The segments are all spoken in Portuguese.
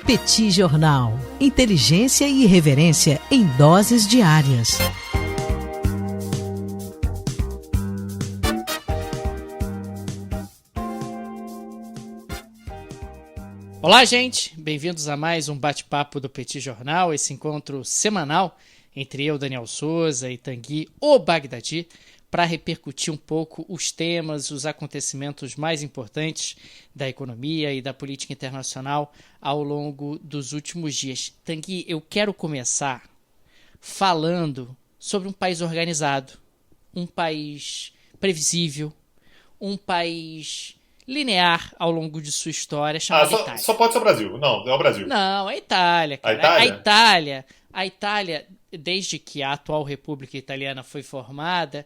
Petit Jornal. Inteligência e irreverência em doses diárias. Olá, gente! Bem-vindos a mais um bate-papo do Petit Jornal, esse encontro semanal entre eu, Daniel Souza, e Tanguy, o Bagdadi, para repercutir um pouco os temas, os acontecimentos mais importantes da economia e da política internacional ao longo dos últimos dias. Tanguy, eu quero começar falando sobre um país organizado, um país previsível, um país linear ao longo de sua história, chamado Itália. Só pode ser o Brasil. Não, é o Brasil. Não, é a Itália, cara. A Itália, desde que a atual República Italiana foi formada,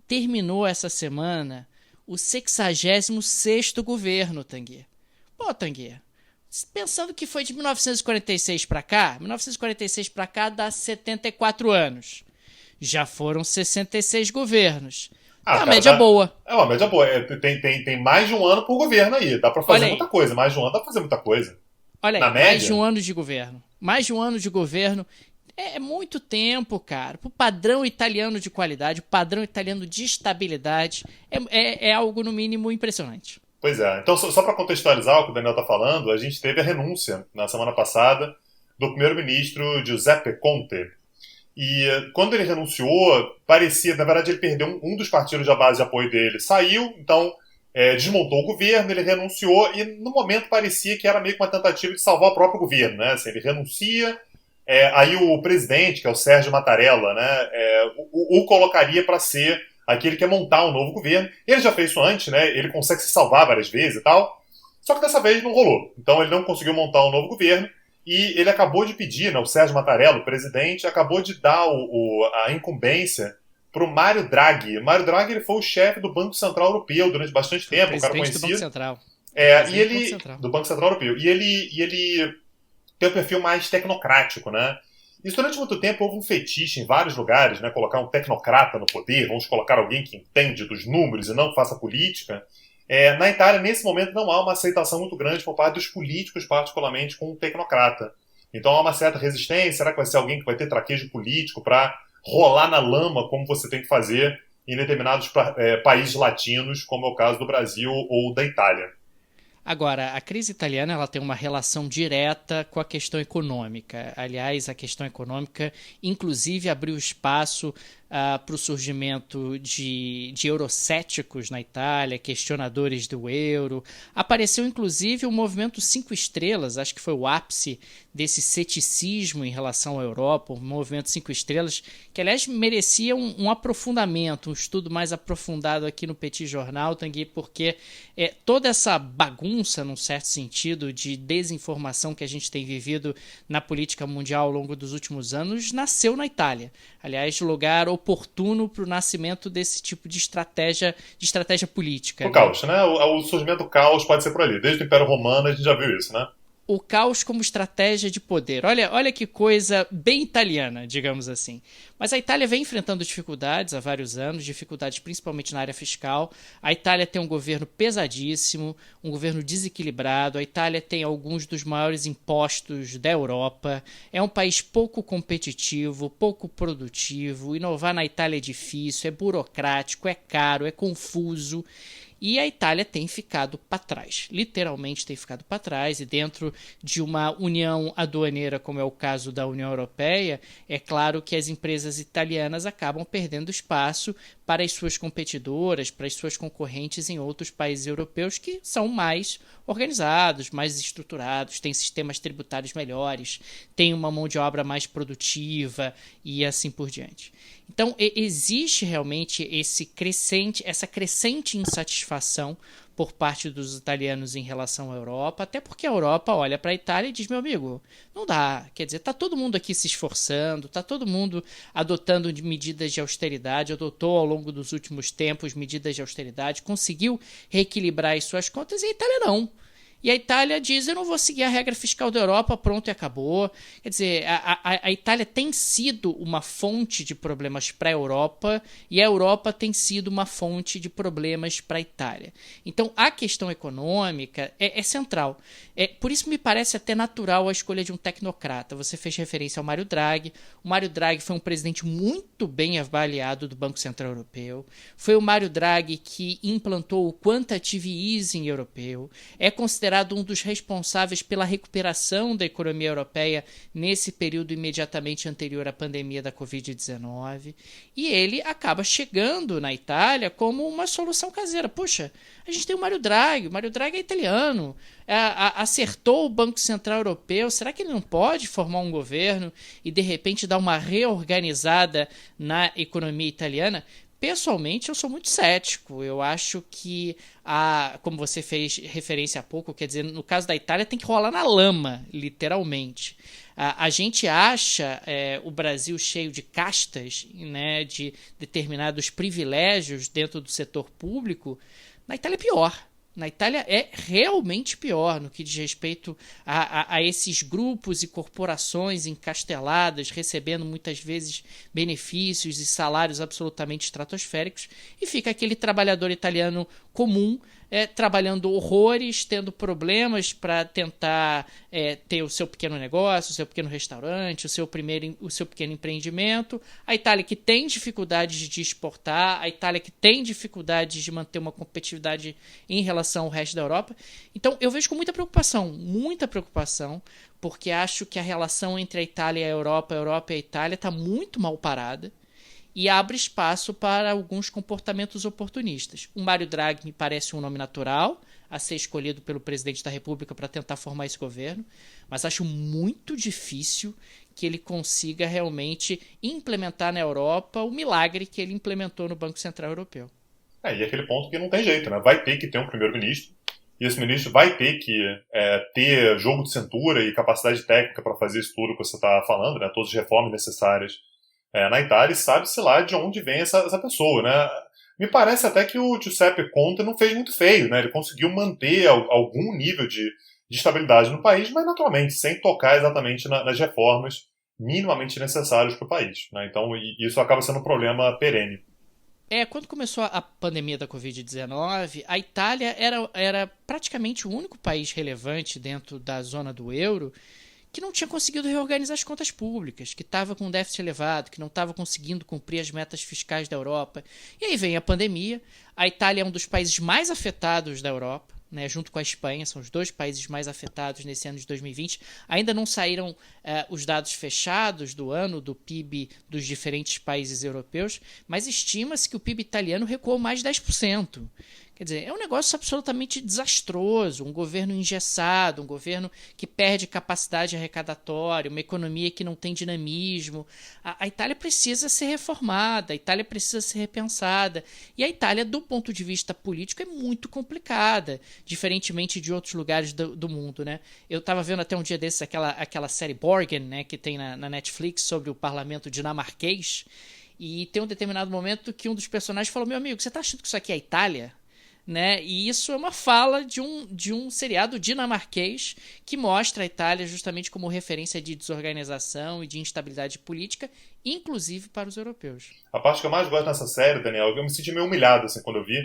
terminou essa semana o 66º governo, Tanguy. Pô, Tanguy, pensando que foi de 1946 para cá, 1946 para cá dá 74 anos. Já foram 66 governos. É uma média boa. É uma média boa. Tem mais de um ano por governo aí. Dá pra fazer muita coisa. Mais de um ano dá pra fazer muita coisa. Olha aí, Na média, mais de um ano de governo. Mais de um ano de governo. É muito tempo, cara. Pro padrão italiano de qualidade, o padrão italiano de estabilidade, é algo, no mínimo, impressionante. Pois é. Então, só para contextualizar o que o Daniel tá falando, a gente teve a renúncia, na semana passada, do primeiro-ministro Giuseppe Conte. E quando ele renunciou, parecia, na verdade, ele perdeu um dos partidos da base de apoio dele. Saiu, então desmontou o governo, ele renunciou, e no momento parecia que era meio que uma tentativa de salvar o próprio governo, né? Assim, ele renuncia. Aí o presidente, que é o Sérgio Mattarella, né, o colocaria para ser aquele que ia montar um novo governo. Ele já fez isso antes, né, ele consegue se salvar várias vezes e tal, só que dessa vez não rolou. Então ele não conseguiu montar um novo governo e ele acabou de pedir, né, o Sérgio Mattarella, o presidente, acabou de dar a incumbência para o Mário Draghi. O Mário Draghi ele foi o chefe do Banco Central Europeu durante bastante tempo, um cara conhecido. Do Banco Central. Do Banco Central Europeu. E ele tem um perfil mais tecnocrático, né? Isso durante muito tempo houve um fetiche em vários lugares, né? Colocar um tecnocrata no poder, vamos colocar alguém que entende dos números e não faça política. Na Itália, nesse momento, não há uma aceitação muito grande por parte dos políticos, particularmente com um tecnocrata. Então há uma certa resistência. Será que vai ser alguém que vai ter traquejo político para rolar na lama, como você tem que fazer em determinados países latinos, como é o caso do Brasil ou da Itália? Agora, a crise italiana ela tem uma relação direta com a questão econômica. Aliás, a questão econômica, inclusive, abriu espaço para o surgimento de eurocéticos na Itália, questionadores do euro. Apareceu, inclusive, o movimento 5 Estrelas, acho que foi o ápice desse ceticismo em relação à Europa, o movimento 5 Estrelas, que, aliás, merecia um aprofundamento, um estudo mais aprofundado aqui no Petit Jornal, Tanguy, porque toda essa bagunça, num certo sentido, de desinformação que a gente tem vivido na política mundial ao longo dos últimos anos, nasceu na Itália. Aliás, lugar oportuno para o nascimento desse tipo de estratégia política. O caos, né? O surgimento do caos pode ser por ali. Desde o Império Romano a gente já viu isso, né? O caos como estratégia de poder. Olha que coisa bem italiana, digamos assim. Mas a Itália vem enfrentando dificuldades há vários anos, dificuldades principalmente na área fiscal. A Itália tem um governo pesadíssimo, um governo desequilibrado. A Itália tem alguns dos maiores impostos da Europa. É um país pouco competitivo, pouco produtivo. Inovar na Itália é difícil, é burocrático, é caro, é confuso. E a Itália tem ficado para trás, literalmente tem ficado para trás, e dentro de uma união aduaneira, como é o caso da União Europeia, é claro que as empresas italianas acabam perdendo espaço para as suas competidoras, para as suas concorrentes em outros países europeus que são mais organizados, mais estruturados, têm sistemas tributários melhores, têm uma mão de obra mais produtiva e assim por diante. Então, existe realmente essa crescente insatisfação por parte dos italianos em relação à Europa, até porque a Europa olha para a Itália e diz, meu amigo, não dá. Quer dizer, está todo mundo aqui se esforçando, está todo mundo adotando medidas de austeridade, adotou ao longo dos últimos tempos medidas de austeridade, conseguiu reequilibrar as suas contas, e a Itália não. E a Itália diz, eu não vou seguir a regra fiscal da Europa, pronto e acabou. Quer dizer, a Itália tem sido uma fonte de problemas para a Europa e a Europa tem sido uma fonte de problemas para a Itália. Então, a questão econômica é central. Por isso me parece até natural a escolha de um tecnocrata. Você fez referência ao Mário Draghi. O Mário Draghi foi um presidente muito bem avaliado do Banco Central Europeu. Foi o Mário Draghi que implantou o quantitative easing europeu. É considerado um dos responsáveis pela recuperação da economia europeia nesse período imediatamente anterior à pandemia da Covid-19. E ele acaba chegando na Itália como uma solução caseira. Puxa, a gente tem o Mário Draghi é italiano, acertou o Banco Central Europeu, será que ele não pode formar um governo e de repente dar uma reorganizada na economia italiana? Pessoalmente, eu sou muito cético. Eu acho que, como você fez referência há pouco, quer dizer, no caso da Itália, tem que rolar na lama, literalmente. A gente acha o Brasil cheio de castas, né, de determinados privilégios dentro do setor público. Na Itália é pior. Na Itália é realmente pior no que diz respeito a esses grupos e corporações encasteladas, recebendo muitas vezes benefícios e salários absolutamente estratosféricos, e fica aquele trabalhador italiano comum trabalhando horrores, tendo problemas para tentar ter o seu pequeno negócio, o seu pequeno restaurante, o seu pequeno empreendimento. A Itália que tem dificuldades de exportar, a Itália que tem dificuldades de manter uma competitividade em relação ao resto da Europa. Então eu vejo com muita preocupação, porque acho que a relação entre a Itália e a Europa e a Itália está muito mal parada. E abre espaço para alguns comportamentos oportunistas. O Mário Draghi me parece um nome natural a ser escolhido pelo presidente da República para tentar formar esse governo, mas acho muito difícil que ele consiga realmente implementar na Europa o milagre que ele implementou no Banco Central Europeu. E aquele ponto que não tem jeito, né? Vai ter que ter um primeiro-ministro, e esse ministro vai ter que ter jogo de cintura e capacidade técnica para fazer isso tudo que você está falando, né? Todas as reformas necessárias na Itália, e sabe-se lá de onde vem essa pessoa, né? Me parece até que o Giuseppe Conte não fez muito feio, né? Ele conseguiu manter algum nível de estabilidade no país, mas naturalmente sem tocar exatamente nas reformas minimamente necessárias para o país, né? Então isso acaba sendo um problema perene. Quando começou a pandemia da Covid-19, a Itália era praticamente o único país relevante dentro da zona do euro que não tinha conseguido reorganizar as contas públicas, que estava com um déficit elevado, que não estava conseguindo cumprir as metas fiscais da Europa. E aí vem a pandemia. A Itália é um dos países mais afetados da Europa, né, junto com a Espanha, são os dois países mais afetados nesse ano de 2020. Ainda não saíram os dados fechados do ano do PIB dos diferentes países europeus, mas estima-se que o PIB italiano recuou mais de 10%. Quer dizer, é um negócio absolutamente desastroso, um governo engessado, um governo que perde capacidade arrecadatória, uma economia que não tem dinamismo. A Itália precisa ser reformada, a Itália precisa ser repensada. E a Itália, do ponto de vista político, é muito complicada, diferentemente de outros lugares do mundo, né? Eu estava vendo até um dia desses aquela série Borgen, né, que tem na Netflix sobre o parlamento dinamarquês, e tem um determinado momento que um dos personagens falou: meu amigo, você está achando que isso aqui é a Itália? Né? E isso é uma fala de um seriado dinamarquês que mostra a Itália justamente como referência de desorganização e de instabilidade política, inclusive para os europeus. A parte que eu mais gosto nessa série, Daniel, eu me senti meio humilhado assim, quando eu vi,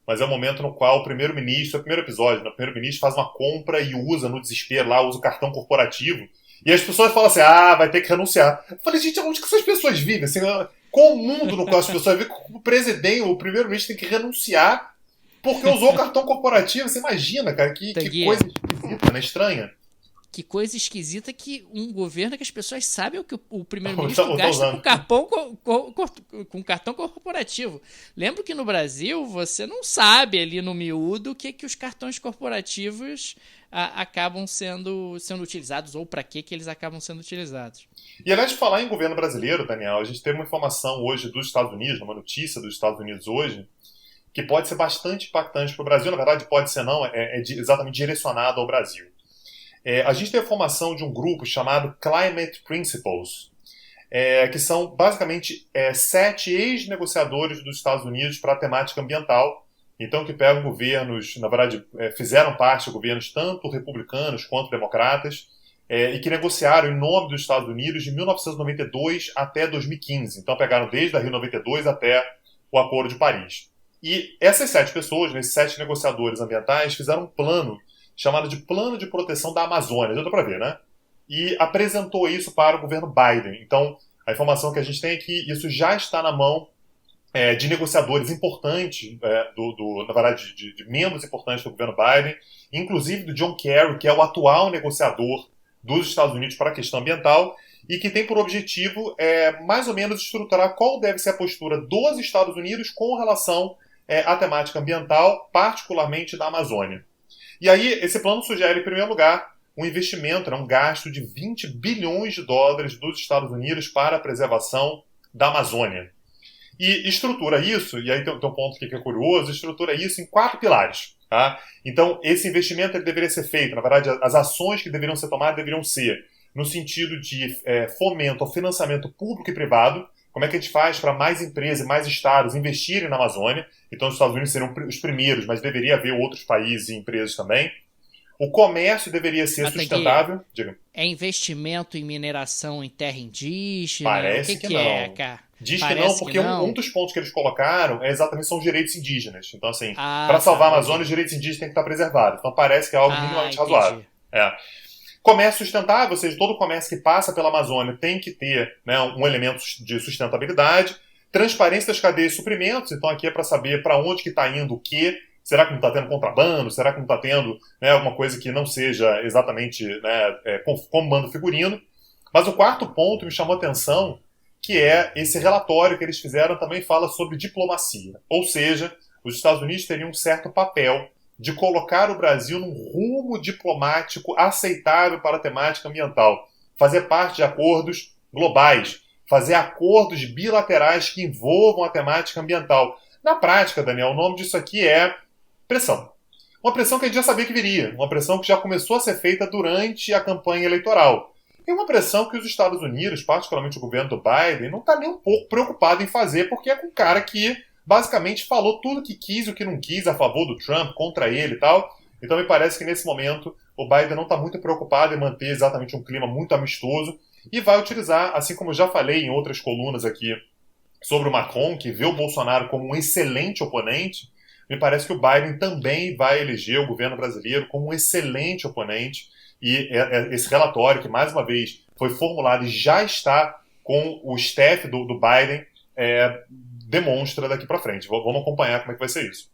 mas é o momento no qual o primeiro-ministro, é o primeiro episódio, né? O primeiro-ministro faz uma compra e usa no desespero lá, usa o cartão corporativo, e as pessoas falam assim, vai ter que renunciar. Eu falei, gente, onde que essas pessoas vivem? Assim, qual o mundo no qual as pessoas vivem? O presidente, o primeiro-ministro tem que renunciar porque usou o cartão corporativo. Você imagina, cara, que coisa esquisita, né? Estranha. Que coisa esquisita que um governo que as pessoas sabem o que o primeiro-ministro gasta com cartão corporativo. Lembro que no Brasil você não sabe ali no miúdo o que os cartões corporativos acabam sendo utilizados ou para que eles acabam sendo utilizados. E aliás, de falar em governo brasileiro, Daniel, a gente teve uma informação hoje dos Estados Unidos, uma notícia dos Estados Unidos hoje, que pode ser bastante impactante para o Brasil. Na verdade, pode ser não, exatamente direcionado ao Brasil. A gente tem a formação de um grupo chamado Climate Principles, que são basicamente 7 ex-negociadores dos Estados Unidos para a temática ambiental, então que pegam governos, na verdade, fizeram parte de governos tanto republicanos quanto democratas, e que negociaram em nome dos Estados Unidos de 1992 até 2015. Então pegaram desde a Rio 92 até o Acordo de Paris. E essas 7 pessoas, esses 7 negociadores ambientais, fizeram um plano chamado de Plano de Proteção da Amazônia, já dá para ver, né? E apresentou isso para o governo Biden. Então, a informação que a gente tem é que isso já está na mão de negociadores importantes, na verdade, de membros importantes do governo Biden, inclusive do John Kerry, que é o atual negociador dos Estados Unidos para a questão ambiental, e que tem por objetivo mais ou menos estruturar qual deve ser a postura dos Estados Unidos com relação à temática ambiental, particularmente da Amazônia. E aí, esse plano sugere, em primeiro lugar, um investimento, um gasto de 20 bilhões de dólares dos Estados Unidos para a preservação da Amazônia. E estrutura isso, e aí tem um ponto aqui que é curioso, estrutura isso em 4 pilares. Tá? Então, esse investimento ele deveria ser feito, na verdade, as ações que deveriam ser tomadas deveriam ser no sentido de fomento ao financiamento público e privado. Como é que a gente faz para mais empresas e mais estados investirem na Amazônia? Então, os Estados Unidos seriam os primeiros, mas deveria haver outros países e empresas também. O comércio deveria ser sustentável. Diga. É investimento em mineração em terra indígena? Parece que não. Cara? Diz Parece que não, porque que não. Um dos pontos que eles colocaram exatamente são os direitos indígenas. Então, assim, para salvar a Amazônia, os direitos indígenas têm que estar preservados. Então, parece que é algo minimamente razoável. Comércio sustentável, ou seja, todo comércio que passa pela Amazônia tem que ter um elemento de sustentabilidade. Transparência das cadeias de suprimentos. Então, aqui é para saber para onde que está indo o quê. Será que não está tendo contrabando? Será que não está tendo alguma coisa que não seja exatamente como manda o figurino? Mas o quarto ponto me chamou a atenção, que é esse relatório que eles fizeram também fala sobre diplomacia. Ou seja, os Estados Unidos teriam um certo papel de colocar o Brasil num rumo diplomático aceitável para a temática ambiental. Fazer parte de acordos globais. Fazer acordos bilaterais que envolvam a temática ambiental. Na prática, Daniel, o nome disso aqui é pressão. Uma pressão que a gente já sabia que viria. Uma pressão que já começou a ser feita durante a campanha eleitoral. E uma pressão que os Estados Unidos, particularmente o governo do Biden, não está nem um pouco preocupado em fazer, porque é com um cara que basicamente falou tudo o que quis e o que não quis a favor do Trump, contra ele e tal. Então me parece que nesse momento o Biden não está muito preocupado em manter exatamente um clima muito amistoso e vai utilizar, assim como eu já falei em outras colunas aqui sobre o Macron, que vê o Bolsonaro como um excelente oponente, me parece que o Biden também vai eleger o governo brasileiro como um excelente oponente. E esse relatório, que mais uma vez foi formulado e já está com o staff do Biden, demonstra daqui para frente. Vamos acompanhar como é que vai ser isso.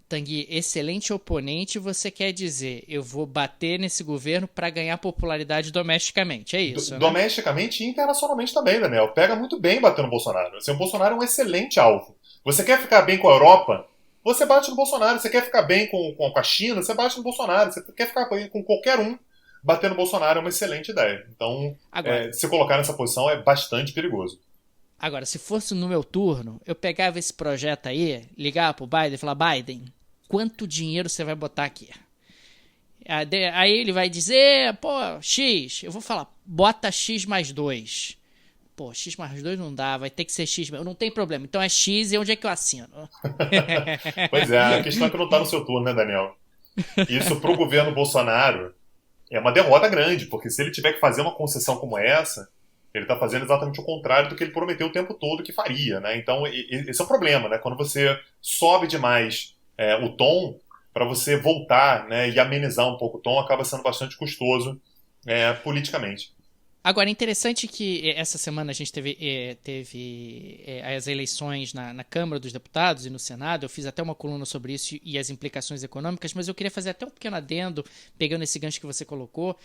Tanguy, excelente oponente, você quer dizer, eu vou bater nesse governo para ganhar popularidade domesticamente, é isso, né? Domesticamente e internacionalmente também, Daniel. Pega muito bem bater no Bolsonaro. Assim, o Bolsonaro é um excelente alvo. Você quer ficar bem com a Europa? Você bate no Bolsonaro. Você quer ficar bem com a China? Você bate no Bolsonaro. Você quer ficar bem com qualquer um? Bater no Bolsonaro é uma excelente ideia. Então, se colocar nessa posição é bastante perigoso. Agora, se fosse no meu turno, eu pegava esse projeto aí, ligava pro Biden e falava, Biden, quanto dinheiro você vai botar aqui? Aí ele vai dizer, pô, X. Eu vou falar, bota X mais 2. Pô, X mais 2 não dá, vai ter que ser X. Não tem problema, então é X e onde é que eu assino? Pois é, a questão é que não tá no seu turno, né, Daniel? Isso pro governo Bolsonaro é uma derrota grande, porque se ele tiver que fazer uma concessão como essa, ele está fazendo exatamente o contrário do que ele prometeu o tempo todo que faria, né? Então, esse é o problema, né? Quando você sobe demais o tom, para você voltar, né, e amenizar um pouco o tom, acaba sendo bastante custoso politicamente. Agora, é interessante que essa semana a gente teve as eleições na Câmara dos Deputados e no Senado. Eu fiz até uma coluna sobre isso e as implicações econômicas, mas eu queria fazer até um pequeno adendo, pegando esse gancho que você colocou.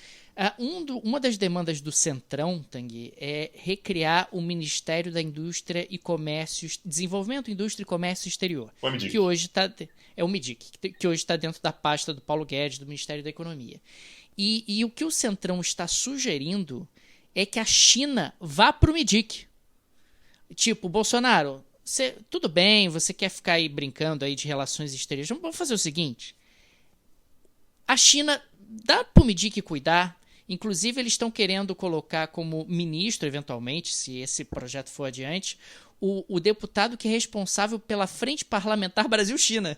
Uma das demandas do Centrão, Tanguy, é recriar o Ministério da Indústria e Comércio, Desenvolvimento, Indústria e Comércio Exterior, que hoje é o MIDIC, que hoje está dentro da pasta do Paulo Guedes, do Ministério da Economia. E o que o Centrão está sugerindo é que a China vá para o MIDIC. Tipo, Bolsonaro, tudo bem, você quer ficar aí brincando aí de relações exteriores, vamos fazer o seguinte, a China dá para o MIDIC cuidar, inclusive eles estão querendo colocar como ministro, eventualmente, se esse projeto for adiante, o deputado que é responsável pela Frente Parlamentar Brasil-China.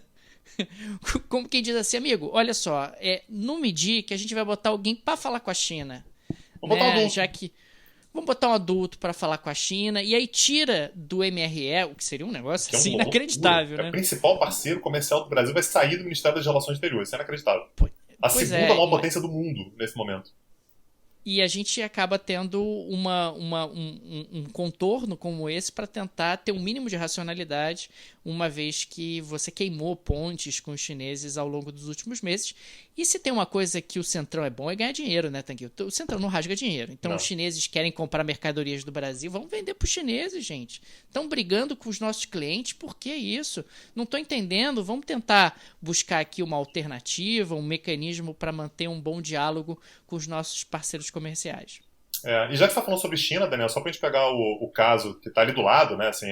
Como quem diz assim, amigo, olha só, não me diga que a gente vai botar alguém para falar com a China. Vamos botar um adulto. Já que vamos botar um adulto para falar com a China e aí tira do MRE, o que seria um negócio assim, inacreditável, né? O principal parceiro comercial do Brasil vai sair do Ministério das Relações Exteriores. Isso é inacreditável. A segunda maior potência do mundo nesse momento. E a gente acaba tendo um contorno como esse para tentar ter um mínimo de racionalidade, uma vez que você queimou pontes com os chineses ao longo dos últimos meses. E se tem uma coisa que o Centrão é bom é ganhar dinheiro, né, Tanguy? O Centrão não rasga dinheiro. Então os chineses querem comprar mercadorias do Brasil, vamos vender para os chineses, gente. Estão brigando com os nossos clientes, por que isso? Não estou entendendo, vamos tentar buscar aqui uma alternativa, um mecanismo para manter um bom diálogo com os nossos parceiros comerciais. E já que você está falando sobre China, Daniel, só para a gente pegar o caso que está ali do lado, né, assim,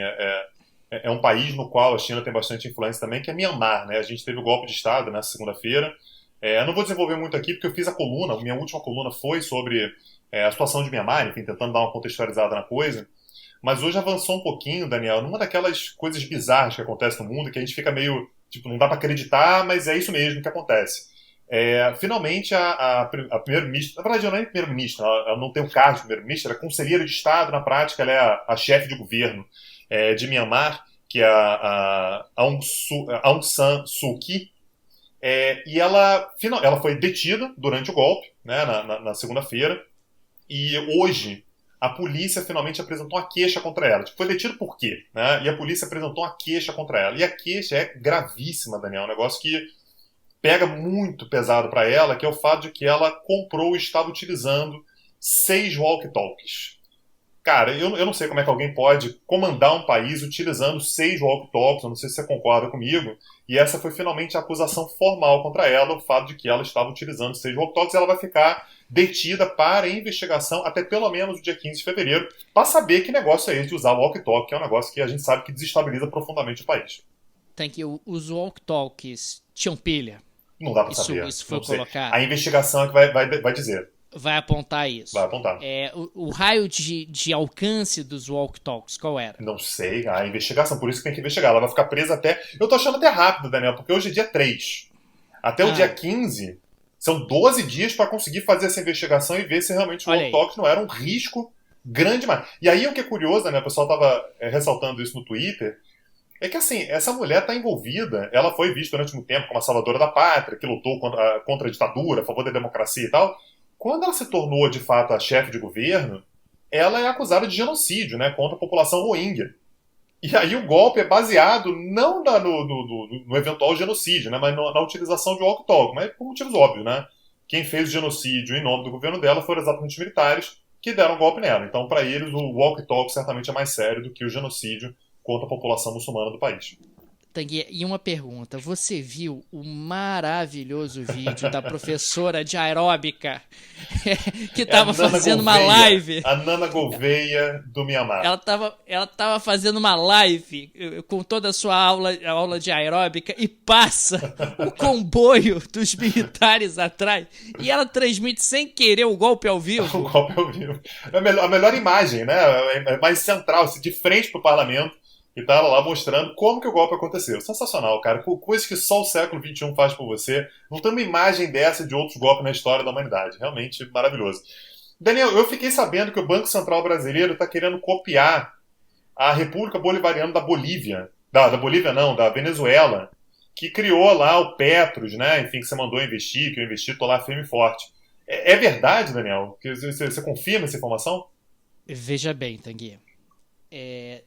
é um país no qual a China tem bastante influência também, que é Myanmar, né? A gente teve o golpe de Estado nessa segunda-feira. Eu não vou desenvolver muito aqui, porque eu fiz a minha última coluna foi sobre a situação de Myanmar, enfim, tentando dar uma contextualizada na coisa. Mas hoje avançou um pouquinho, Daniel, numa daquelas coisas bizarras que acontecem no mundo, que a gente fica meio, tipo, não dá para acreditar, mas é isso mesmo que acontece. Finalmente, a primeira-ministra, na verdade, ela não é primeira-ministra, ela não tem o cargo de primeira-ministra, ela é conselheira de Estado, na prática, ela é a chefe de governo de Myanmar, que é a Aung San Suu Kyi, e ela foi detida durante o golpe, né, na segunda-feira, e hoje a polícia finalmente apresentou uma queixa contra ela. Tipo, foi detida por quê? Né? E a polícia apresentou uma queixa contra ela. E a queixa é gravíssima, Daniel, um negócio que pega muito pesado para ela, que é o fato de que ela comprou e estava utilizando 6 walkie-talkies. Cara, eu não sei como é que alguém pode comandar um país utilizando 6 walkie-talkies, eu não sei se você concorda comigo, e essa foi finalmente a acusação formal contra ela, o fato de que ela estava utilizando 6 walkie-talkies, e ela vai ficar detida para investigação até pelo menos o dia 15 de fevereiro, para saber que negócio é esse de usar walkie-talkie, que é um negócio que a gente sabe que desestabiliza profundamente o país. Tem que os walkie-talkies tinham pilha. Não dá para saber. Isso foi colocado. A investigação é que vai dizer. Vai apontar isso. Vai apontar. O raio de alcance dos walkie-talkies, qual era? Não sei, a investigação, por isso que tem que investigar. Ela vai ficar presa até... Eu tô achando até rápido, Daniel, porque hoje é dia 3. Até o dia 15, são 12 dias para conseguir fazer essa investigação e ver se realmente o walkie-talkie não era um risco grande demais. E aí o que é curioso, Daniel, o pessoal tava ressaltando isso no Twitter, é que assim, essa mulher está envolvida, ela foi vista durante muito tempo como a salvadora da pátria, que lutou contra a ditadura, a favor da democracia e tal. Quando ela se tornou, de fato, a chefe de governo, ela é acusada de genocídio, né, contra a população Rohingya. E aí o golpe é baseado não no eventual genocídio, né, mas na utilização de walkie-talkie, mas por motivos óbvios, né? Quem fez o genocídio em nome do governo dela foram exatamente os militares que deram golpe nela. Então, para eles, o walkie-talkie certamente é mais sério do que o genocídio contra a população muçulmana do país. Tanguy, e uma pergunta, você viu o maravilhoso vídeo da professora de aeróbica que estava fazendo uma live? A Nana Gouveia do Myanmar. Ela tava fazendo uma live com toda a sua aula de aeróbica e passa o comboio dos militares atrás e ela transmite sem querer o golpe ao vivo. O golpe ao vivo. A melhor imagem, né? É mais central, de frente pro parlamento. E tá lá mostrando como que o golpe aconteceu. Sensacional, cara. Coisas que só o século XXI faz por você. Não tem uma imagem dessa de outros golpes na história da humanidade. Realmente maravilhoso. Daniel, eu fiquei sabendo que o Banco Central Brasileiro está querendo copiar a República Bolivariana da Bolívia. Da Bolívia não, da Venezuela. Que criou lá o Petros, né? Enfim, que você mandou investir, que eu investi, tô lá firme e forte. É verdade, Daniel? Você confirma essa informação? Veja bem, Tanguy.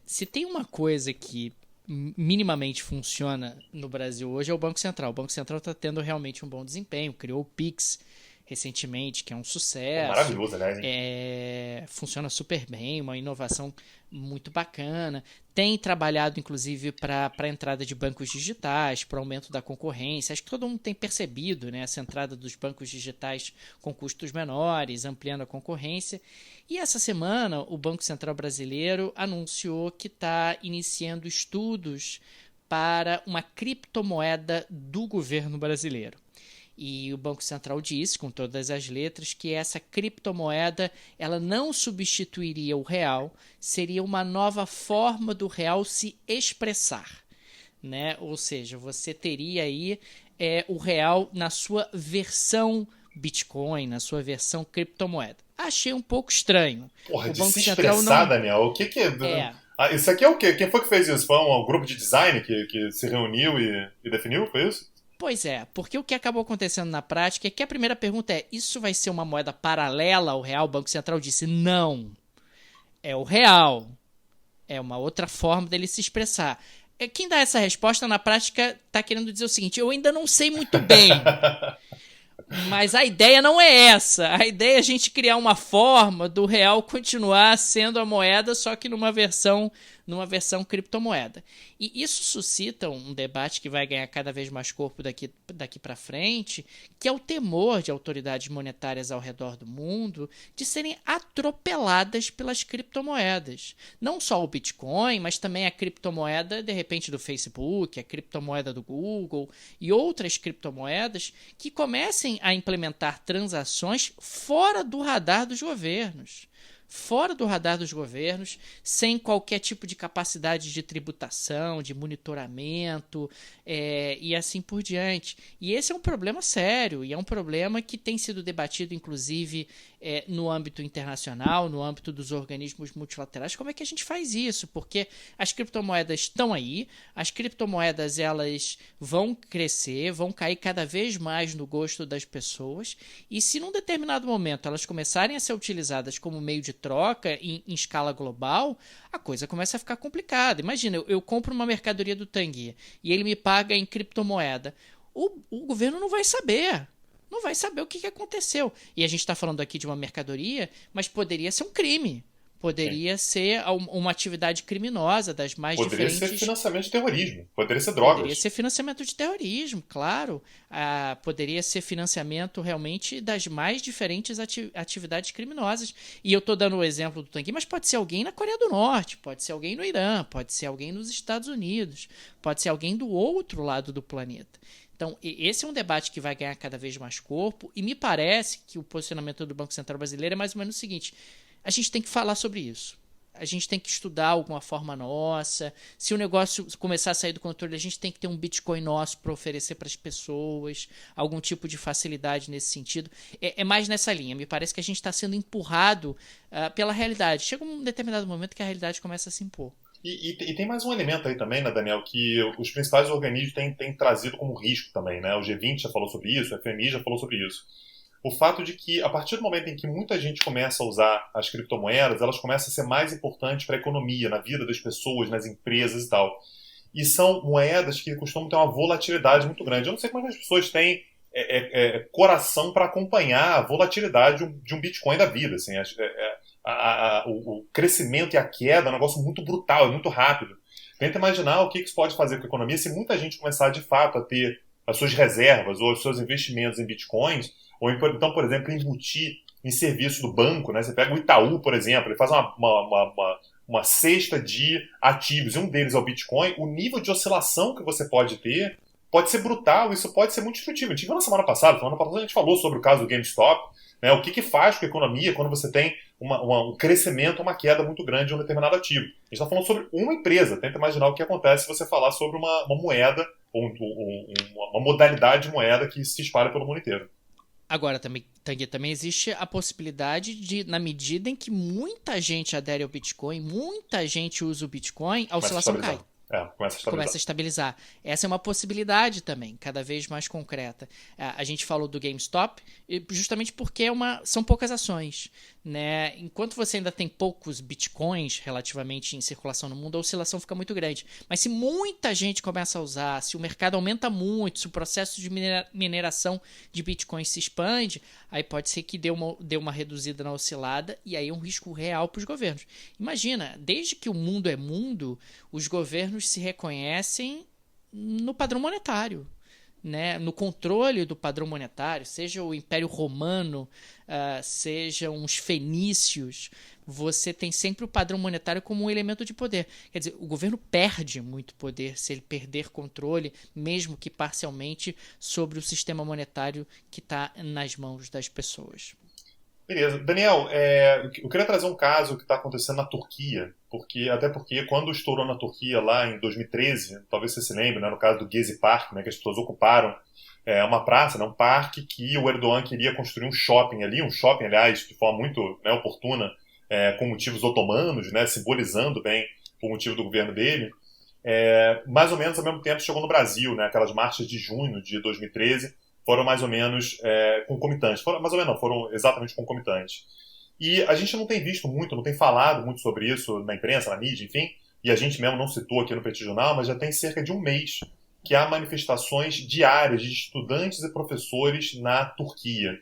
Se tem uma coisa que minimamente funciona no Brasil hoje é o Banco Central. O Banco Central está tendo realmente um bom desempenho, criou o Pix recentemente, que é um sucesso. Maravilhoso, né? Funciona super bem, uma inovação muito bacana. Tem trabalhado, inclusive, para a entrada de bancos digitais, para o aumento da concorrência. Acho que todo mundo tem percebido, né, essa entrada dos bancos digitais com custos menores, ampliando a concorrência. E essa semana, o Banco Central Brasileiro anunciou que está iniciando estudos para uma criptomoeda do governo brasileiro. E o Banco Central disse, com todas as letras, que essa criptomoeda ela não substituiria o real, seria uma nova forma do real se expressar. né? Ou seja, você teria aí o real na sua versão Bitcoin, na sua versão criptomoeda. Achei um pouco estranho. Porra, O de Banco se Central expressar, não Daniel, o que que é... é. Ah, isso aqui é o quê? Quem foi que fez isso? Foi um grupo de design que se reuniu e definiu? Foi isso? Pois é, porque o que acabou acontecendo na prática é que a primeira pergunta é: isso vai ser uma moeda paralela ao real? O Banco Central disse não. É o real. É uma outra forma dele se expressar. Quem dá essa resposta na prática está querendo dizer o seguinte: eu ainda não sei muito bem. Mas a ideia não é essa. A ideia é a gente criar uma forma do real continuar sendo a moeda, só que numa versão criptomoeda. E isso suscita um debate que vai ganhar cada vez mais corpo daqui para frente, que é o temor de autoridades monetárias ao redor do mundo de serem atropeladas pelas criptomoedas. Não só o Bitcoin, mas também a criptomoeda, de repente, do Facebook, a criptomoeda do Google e outras criptomoedas que comecem a implementar transações fora do radar dos governos. Fora do radar dos governos, sem qualquer tipo de capacidade de tributação, de monitoramento e assim por diante. E esse é um problema sério, e é um problema que tem sido debatido, inclusive, no âmbito internacional, no âmbito dos organismos multilaterais. Como é que a gente faz isso? Porque as criptomoedas estão aí, as criptomoedas elas vão crescer, vão cair cada vez mais no gosto das pessoas, e se num determinado momento elas começarem a ser utilizadas como meio de troca em escala global, a coisa começa a ficar complicada. Imagina, eu compro uma mercadoria do Tanguy e ele me paga em criptomoeda. O governo não vai saber. Não vai saber o que aconteceu. E a gente está falando aqui de uma mercadoria, mas poderia ser um crime. Poderia ser uma atividade criminosa das mais Poderia diferentes... ser financiamento de terrorismo. Poderia ser drogas. Poderia ser financiamento de terrorismo, claro. Poderia ser financiamento realmente das mais diferentes atividades criminosas. E eu estou dando o exemplo do Tanguy, mas pode ser alguém na Coreia do Norte, pode ser alguém no Irã, pode ser alguém nos Estados Unidos, pode ser alguém do outro lado do planeta. Então, esse é um debate que vai ganhar cada vez mais corpo, e me parece que o posicionamento do Banco Central brasileiro é mais ou menos o seguinte: a gente tem que falar sobre isso. A gente tem que estudar alguma forma nossa. Se o negócio começar a sair do controle, a gente tem que ter um Bitcoin nosso para oferecer para as pessoas, algum tipo de facilidade nesse sentido. É mais nessa linha. Me parece que a gente está sendo empurrado pela realidade. Chega um determinado momento que a realidade começa a se impor. E tem mais um elemento aí também, né, Daniel, que os principais organismos têm trazido como risco também, né? O G20 já falou sobre isso, o FMI já falou sobre isso. O fato de que, a partir do momento em que muita gente começa a usar as criptomoedas, elas começam a ser mais importantes para a economia, na vida das pessoas, nas empresas e tal. E são moedas que costumam ter uma volatilidade muito grande. Eu não sei como as pessoas têm coração para acompanhar a volatilidade de um Bitcoin da vida. Assim, o crescimento e a queda é um negócio muito brutal, é muito rápido. Tenta imaginar o que isso pode fazer com a economia se muita gente começar de fato a ter as suas reservas ou os seus investimentos em bitcoins, ou então, por exemplo, embutir em serviço do banco. Né? Você pega o Itaú, por exemplo, ele faz uma cesta de ativos, e um deles é o Bitcoin. O nível de oscilação que você pode ter pode ser brutal, isso pode ser muito destrutivo. A gente viu na semana passada a gente falou sobre o caso do GameStop, né? O que faz com a economia quando você tem um crescimento, uma queda muito grande de um determinado ativo. A gente está falando sobre uma empresa. Tenta imaginar o que acontece se você falar sobre uma moeda, ou uma modalidade de moeda que se espalha pelo mundo inteiro. Agora, também existe a possibilidade de, na medida em que muita gente adere ao Bitcoin, muita gente usa o Bitcoin, a oscilação cai. Começa a estabilizar. Essa é uma possibilidade também, cada vez mais concreta. A gente falou do GameStop justamente porque são poucas ações. Né? Enquanto você ainda tem poucos bitcoins relativamente em circulação no mundo, a oscilação fica muito grande. Mas se muita gente começa a usar, se o mercado aumenta muito, se o processo de mineração de bitcoins se expande, aí pode ser que dê uma reduzida na oscilada, e aí é um risco real para os governos. Imagina, desde que o mundo é mundo, os governos se reconhecem no padrão monetário. Né, no controle do padrão monetário, seja o Império Romano, sejam os fenícios, você tem sempre o padrão monetário como um elemento de poder. Quer dizer, o governo perde muito poder se ele perder controle, mesmo que parcialmente, sobre o sistema monetário que está nas mãos das pessoas. Beleza. Daniel, eu queria trazer um caso que está acontecendo na Turquia, até porque quando estourou na Turquia lá em 2013, talvez você se lembre, né, no caso do Gezi Park, né, que as pessoas ocuparam uma praça, né, um parque que o Erdogan queria construir um shopping ali, aliás, de forma muito, né, oportuna, com motivos otomanos, né, simbolizando bem o motivo do governo dele. Mais ou menos ao mesmo tempo chegou no Brasil, né, aquelas marchas de junho de 2013, foram mais ou menos concomitantes. Mais ou menos não, foram exatamente concomitantes. E a gente não tem visto muito, não tem falado muito sobre isso na imprensa, na mídia, enfim, e a gente mesmo não citou aqui no Petit Jornal, mas já tem cerca de um mês que há manifestações diárias de estudantes e professores na Turquia.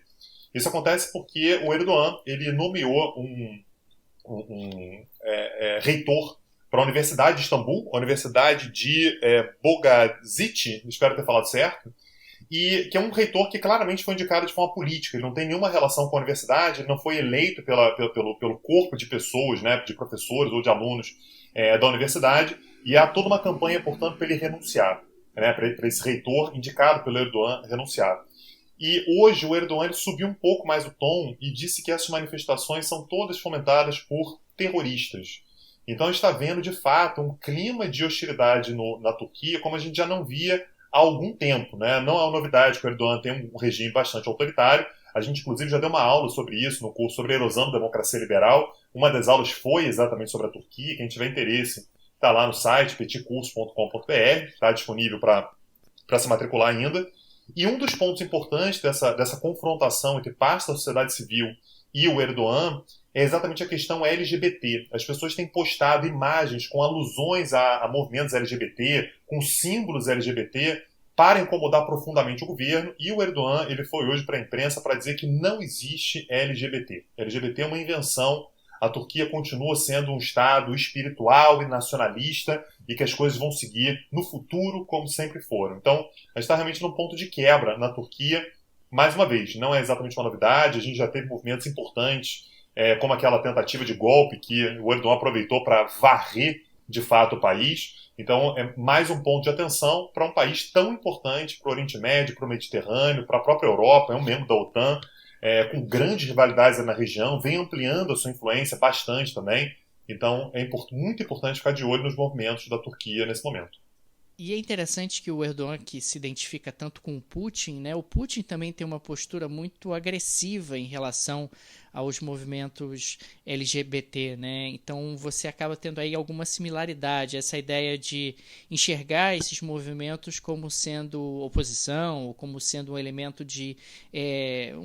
Isso acontece porque o Erdogan ele nomeou um reitor para a Universidade de Istambul, a Universidade de Bogazici, espero ter falado certo, e que é um reitor que claramente foi indicado de forma política, ele não tem nenhuma relação com a universidade, ele não foi eleito pelo corpo de pessoas, né, de professores ou de alunos da universidade, e há toda uma campanha, portanto, para ele renunciar, né, para esse reitor indicado pelo Erdogan renunciar. E hoje o Erdogan ele subiu um pouco mais o tom e disse que essas manifestações são todas fomentadas por terroristas. Então a gente está vendo, de fato, um clima de hostilidade na Turquia, como a gente já não via há algum tempo, né? Não é uma novidade que o Erdogan tem um regime bastante autoritário. A gente, inclusive, já deu uma aula sobre isso no curso sobre a erosão da democracia liberal. Uma das aulas foi exatamente sobre a Turquia. Quem tiver interesse, está lá no site petitcurso.com.br, está disponível para se matricular ainda. E um dos pontos importantes dessa confrontação entre parte da sociedade civil e o Erdogan é exatamente a questão LGBT. As pessoas têm postado imagens com alusões a movimentos LGBT, com símbolos LGBT, para incomodar profundamente o governo, e o Erdogan ele foi hoje para a imprensa para dizer que não existe LGBT. LGBT é uma invenção, a Turquia continua sendo um Estado espiritual e nacionalista, e que as coisas vão seguir no futuro como sempre foram. Então, a gente está realmente num ponto de quebra na Turquia. Mais uma vez, não é exatamente uma novidade, a gente já teve movimentos importantes, como aquela tentativa de golpe que o Erdogan aproveitou para varrer, de fato, o país. Então, é mais um ponto de atenção para um país tão importante para o Oriente Médio, para o Mediterrâneo, para a própria Europa, é um membro da OTAN, com grandes rivalidades na região, vem ampliando a sua influência bastante também. Então, é muito importante ficar de olho nos movimentos da Turquia nesse momento. E é interessante que o Erdogan, que se identifica tanto com o Putin, né? O Putin também tem uma postura muito agressiva em relação aos movimentos LGBT, né? Então você acaba tendo aí alguma similaridade, essa ideia de enxergar esses movimentos como sendo oposição, ou como sendo um elemento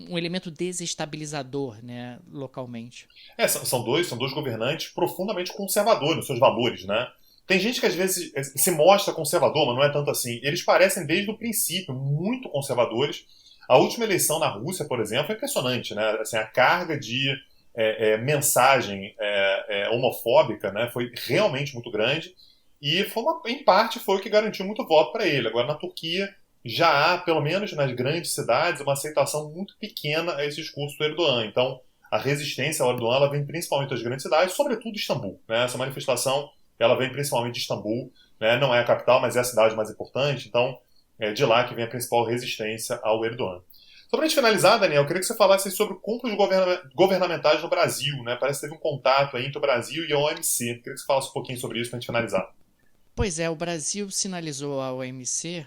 um elemento desestabilizador, né, localmente. São dois governantes profundamente conservadores nos seus valores, né? Tem gente que às vezes se mostra conservador, mas não é tanto assim. Eles parecem desde o princípio muito conservadores. A última eleição na Rússia, por exemplo, é impressionante, né? Assim, a carga de mensagem homofóbica, né, foi realmente muito grande e em parte foi o que garantiu muito voto para ele. Agora, na Turquia, já há, pelo menos nas grandes cidades, uma aceitação muito pequena a esse discurso do Erdogan. Então, a resistência ao Erdogan ela vem principalmente das grandes cidades, sobretudo Istambul, né? Essa manifestação ela vem principalmente de Istambul, né? Não é a capital, mas é a cidade mais importante, então é de lá que vem a principal resistência ao Erdogan. Só para a gente finalizar, Daniel, eu queria que você falasse sobre compras governamentais no Brasil, né? Parece que teve um contato aí entre o Brasil e a OMC. Eu queria que você falasse um pouquinho sobre isso para a gente finalizar. Pois é, o Brasil sinalizou à OMC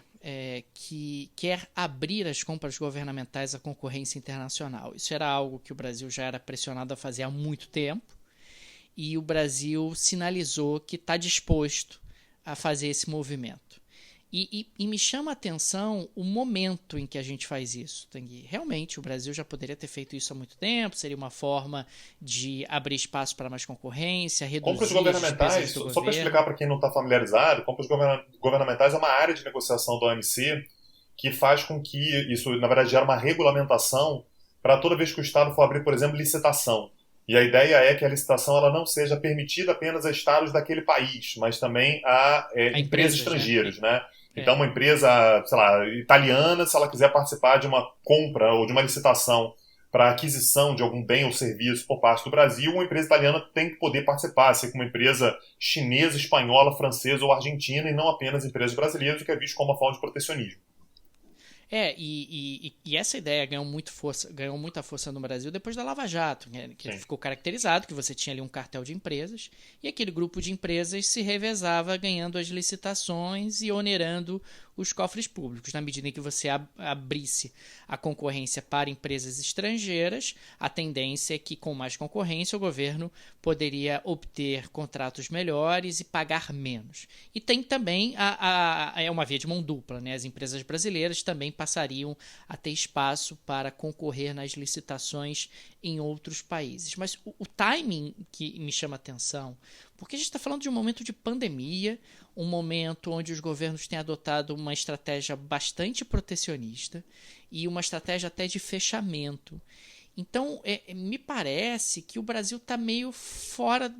que quer abrir as compras governamentais à concorrência internacional. Isso era algo que o Brasil já era pressionado a fazer há muito tempo, e o Brasil sinalizou que está disposto a fazer esse movimento. E me chama a atenção o momento em que a gente faz isso, Tanguy. Realmente, o Brasil já poderia ter feito isso há muito tempo, seria uma forma de abrir espaço para mais concorrência, reduzir compras governamentais, só para explicar para quem não está familiarizado, compras governamentais é uma área de negociação da OMC que faz com que isso, na verdade, gera uma regulamentação para toda vez que o Estado for abrir, por exemplo, licitação. E a ideia é que a licitação ela não seja permitida apenas a estados daquele país, mas também a empresas estrangeiras, né? Então, uma empresa, sei lá, italiana, se ela quiser participar de uma compra ou de uma licitação para aquisição de algum bem ou serviço por parte do Brasil, uma empresa italiana tem que poder participar, assim como uma empresa chinesa, espanhola, francesa ou argentina, e não apenas empresas brasileiras, o que é visto como uma forma de protecionismo. E essa ideia ganhou muita força no Brasil depois da Lava Jato, que ficou caracterizado que você tinha ali um cartel de empresas e aquele grupo de empresas se revezava ganhando as licitações e onerando os cofres públicos. Na medida em que você abrisse a concorrência para empresas estrangeiras, a tendência é que com mais concorrência o governo poderia obter contratos melhores e pagar menos. E tem também é uma via de mão dupla, né? As empresas brasileiras também passariam a ter espaço para concorrer nas licitações em outros países. Mas o timing que me chama a atenção, porque a gente está falando de um momento de pandemia, um momento onde os governos têm adotado uma estratégia bastante protecionista e uma estratégia até de fechamento. Então, me parece que o Brasil está meio fora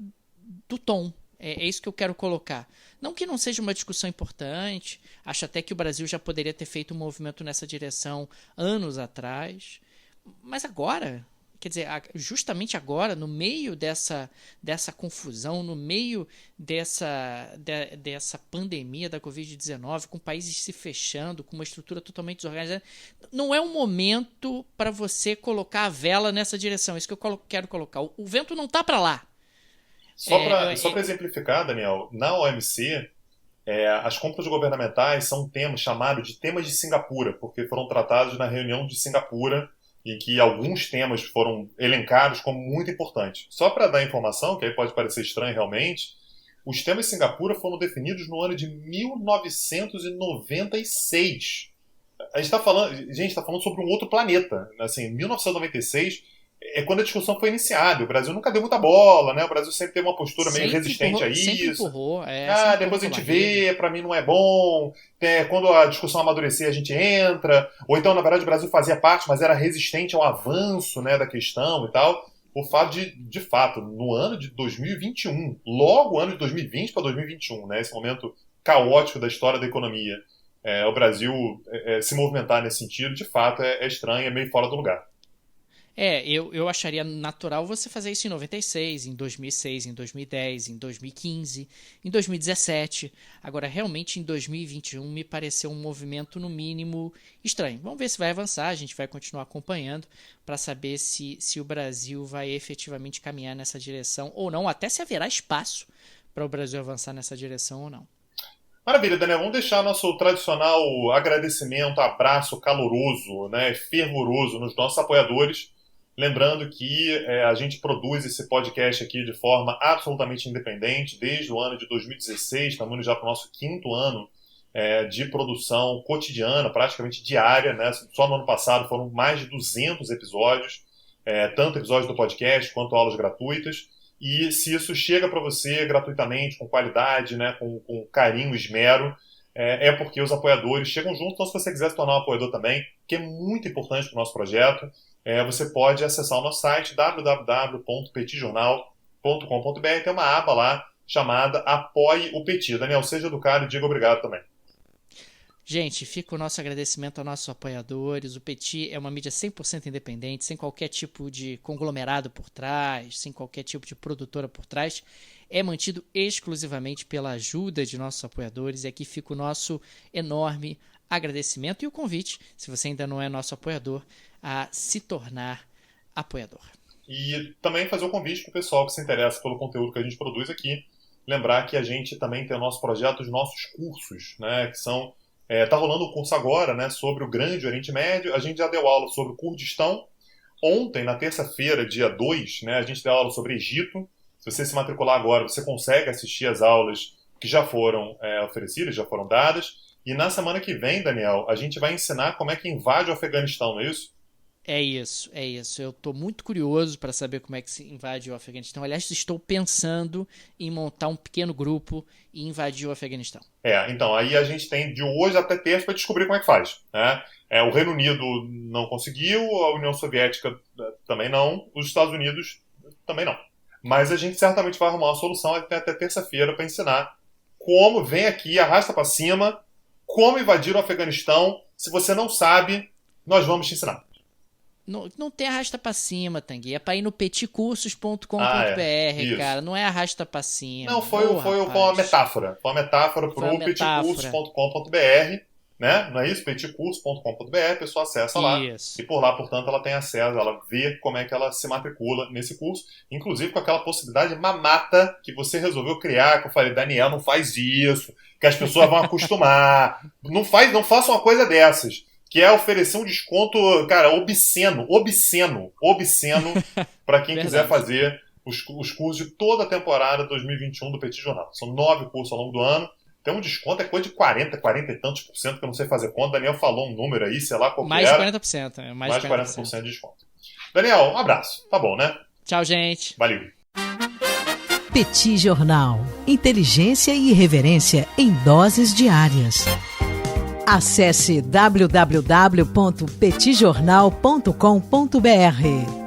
do tom. É isso que eu quero colocar. Não que não seja uma discussão importante, acho até que o Brasil já poderia ter feito um movimento nessa direção anos atrás, mas agora, quer dizer, justamente agora, no meio dessa confusão, no meio dessa pandemia da Covid-19, com países se fechando, com uma estrutura totalmente desorganizada, não é um momento para você colocar a vela nessa direção. É isso que eu quero colocar. O vento não está para lá. Só para exemplificar, Daniel, na OMC, as compras governamentais são temas chamados de temas de Singapura, porque foram tratados na reunião de Singapura, em que alguns temas foram elencados como muito importantes. Só para dar informação, que aí pode parecer estranho realmente, os temas de Singapura foram definidos no ano de 1996. A gente está falando sobre um outro planeta. Assim, 1996 é quando a discussão foi iniciada. O Brasil nunca deu muita bola, né? O Brasil sempre teve uma postura meio resistente a isso. Sempre empurrou. Depois a gente vê, pra mim não é bom. Quando a discussão amadurecer, a gente entra. Ou então, na verdade, o Brasil fazia parte, mas era resistente ao avanço, né, da questão e tal. O fato de fato, no ano de 2021, logo o ano de 2020 para 2021, né, esse momento caótico da história da economia, o Brasil se movimentar nesse sentido, de fato, é estranho, é meio fora do lugar. Eu acharia natural você fazer isso em 96, em 2006, em 2010, em 2015, em 2017. Agora, realmente, em 2021, me pareceu um movimento, no mínimo, estranho. Vamos ver se vai avançar, a gente vai continuar acompanhando para saber se o Brasil vai efetivamente caminhar nessa direção ou não, até se haverá espaço para o Brasil avançar nessa direção ou não. Maravilha, Daniel. Vamos deixar nosso tradicional agradecimento, abraço caloroso, né, fervoroso nos nossos apoiadores. Lembrando que a gente produz esse podcast aqui de forma absolutamente independente desde o ano de 2016, estamos já para o nosso 5º ano de produção cotidiana, praticamente diária, né? Só no ano passado foram mais de 200 episódios, tanto episódios do podcast quanto aulas gratuitas. E se isso chega para você gratuitamente, com qualidade, né, com carinho, esmero, é porque os apoiadores chegam junto. Então, se você quiser se tornar um apoiador também, que é muito importante para o nosso projeto, você pode acessar o nosso site www.petijornal.com.br. Tem uma aba lá chamada Apoie o Petit. Daniel, seja educado e diga obrigado também. Gente, fica o nosso agradecimento aos nossos apoiadores. O Petit é uma mídia 100% independente, sem qualquer tipo de conglomerado por trás, sem qualquer tipo de produtora por trás. É mantido exclusivamente pela ajuda de nossos apoiadores. E aqui fica o nosso enorme agradecimento e o convite, se você ainda não é nosso apoiador, a se tornar apoiador. E também fazer o convite para o pessoal que se interessa pelo conteúdo que a gente produz aqui. Lembrar que a gente também tem o nosso projeto, os nossos cursos, né, que são... Tá rolando um curso agora, né, sobre o Grande Oriente Médio. A gente já deu aula sobre o Kurdistão. Ontem, na terça-feira, dia 2, né, a gente deu aula sobre Egito. Se você se matricular agora, você consegue assistir as aulas que já foram oferecidas, já foram dadas. E na semana que vem, Daniel, a gente vai ensinar como é que invade o Afeganistão, não é isso? É isso. Eu estou muito curioso para saber como é que se invade o Afeganistão. Aliás, estou pensando em montar um pequeno grupo e invadir o Afeganistão. Então, aí a gente tem de hoje até terça para descobrir como é que faz, né? O Reino Unido não conseguiu, a União Soviética também não, os Estados Unidos também não. Mas a gente certamente vai arrumar uma solução até terça-feira para ensinar como, vem aqui, arrasta para cima, como invadir o Afeganistão. Se você não sabe, nós vamos te ensinar. Não tem arrasta pra cima, Tanguy. É pra ir no petcursos.com.br, cara. Não é arrasta pra cima. Não, foi uma metáfora. Foi uma metáfora pro petcursos.com.br. né? Não é isso? petcurso.com.br, a pessoa acessa lá. Isso. E por lá, portanto, ela tem acesso, ela vê como é que ela se matricula nesse curso, inclusive com aquela possibilidade mamata que você resolveu criar, que eu falei, Daniel, não faz isso, que as pessoas vão acostumar. Não faça uma coisa dessas. Que é oferecer um desconto, cara, obsceno para quem quiser fazer os cursos de toda a temporada 2021 do Petit Jornal. São 9 cursos ao longo do ano. Tem um desconto, é coisa de 40 e tantos por cento, que eu não sei fazer conta. Daniel falou um número aí, sei lá qual que era. Mais de 40%. Mais de 40% de desconto. Daniel, um abraço. Tá bom, né? Tchau, gente. Valeu. Petit Jornal. Inteligência e irreverência em doses diárias. Acesse www.petitjornal.com.br.